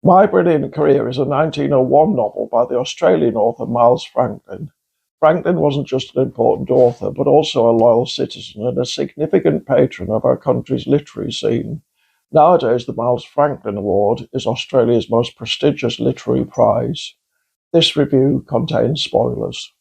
My Brilliant Career is a 1901 novel by the Australian author Miles Franklin. Franklin wasn't just an important author, but also a loyal citizen and a significant patron of our country's literary scene. Nowadays, the Miles Franklin Award is Australia's most prestigious literary prize. This review contains spoilers.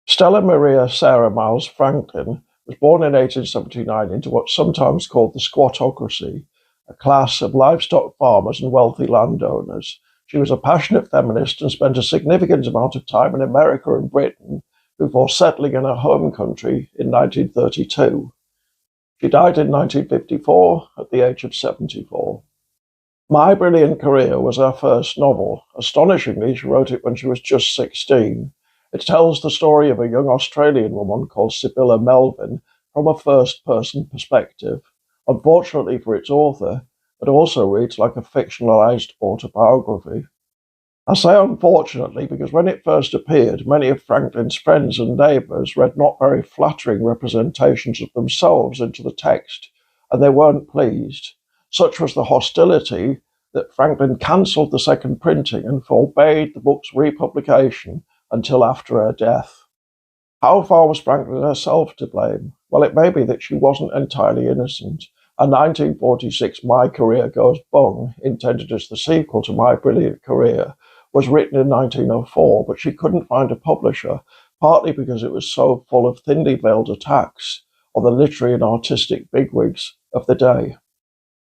Stella Maria Sarah Miles Franklin was born in 1879 into what's sometimes called the squattocracy, a class of livestock farmers and wealthy landowners. She was a passionate feminist and spent a significant amount of time in America and Britain before settling in her home country in 1932. She died in 1954 at the age of 74. My Brilliant Career was her first novel. Astonishingly, she wrote it when she was just 16. It tells the story of a young Australian woman called Sibylla Melvin from a first-person perspective. Unfortunately for its author, it also reads like a fictionalized autobiography. I say unfortunately because when it first appeared, many of Franklin's friends and neighbours read not very flattering representations of themselves into the text, and they weren't pleased. Such was the hostility that Franklin cancelled the second printing and forbade the book's republication until after her death. How far was Franklin herself to blame? Well, it may be that she wasn't entirely innocent. A 1946 My Career Goes Bung, intended as the sequel to My Brilliant Career, was written in 1904, but she couldn't find a publisher, partly because it was so full of thinly veiled attacks on the literary and artistic bigwigs of the day.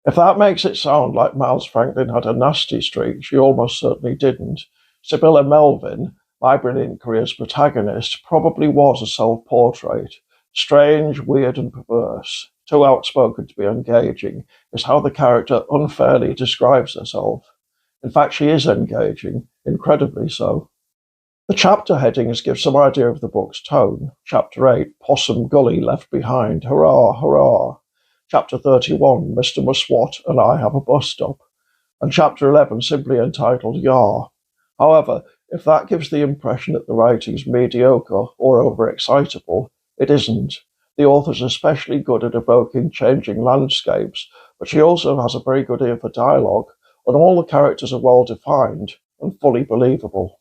If that makes it sound like Miles Franklin had a nasty streak, she almost certainly didn't. Sibylla Melvin, My Brilliant Career's protagonist, probably was a self-portrait. Strange, weird, and perverse, too outspoken to be engaging, is how the character unfairly describes herself. In fact, she is engaging, incredibly so. The chapter headings give some idea of the book's tone. Chapter 8, Possum Gully Left Behind, Hurrah, Hurrah. Chapter 31, Mr. Muswat and I Have a Bus Stop. And Chapter 11, simply entitled Yar. However, if that gives the impression that the writing's mediocre or overexcitable, it isn't. The author's especially good at evoking changing landscapes, but she also has a very good ear for dialogue, and all the characters are well defined and fully believable.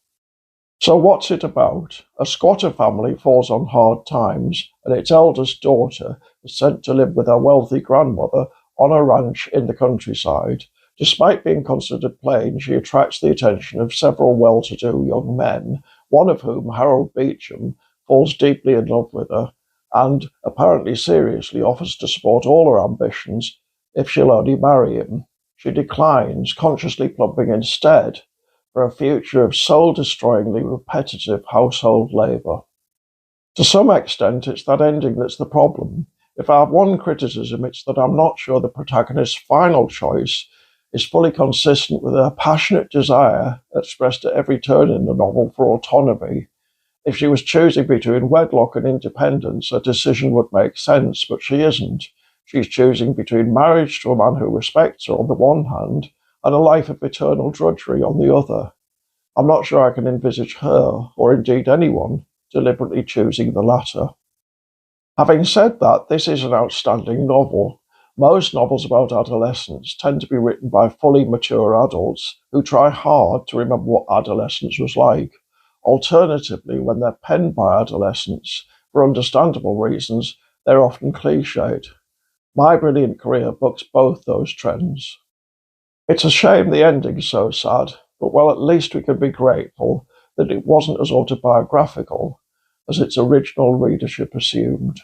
So what's it about? A squatter family falls on hard times, and its eldest daughter is sent to live with her wealthy grandmother on a ranch in the countryside. Despite being considered plain, she attracts the attention of several well-to-do young men, one of whom, Harold Beecham, falls deeply in love with her, and apparently seriously offers to support all her ambitions if she'll only marry him. She declines, consciously plumping instead for a future of soul-destroyingly repetitive household labour. To some extent, it's that ending that's the problem. If I have one criticism, it's that I'm not sure the protagonist's final choice is fully consistent with her passionate desire, expressed at every turn in the novel, for autonomy. If she was choosing between wedlock and independence, a decision would make sense, but she isn't. She's choosing between marriage to a man who respects her on the one hand, and a life of eternal drudgery on the other. I'm not sure I can envisage her, or indeed anyone, deliberately choosing the latter. Having said that, this is an outstanding novel. Most novels about adolescence tend to be written by fully mature adults who try hard to remember what adolescence was like. Alternatively, when they're penned by adolescents, for understandable reasons, they're often cliched. My Brilliant Career bucks both those trends. It's a shame the ending's so sad, but well, at least we can be grateful that it wasn't as autobiographical as its original readership assumed.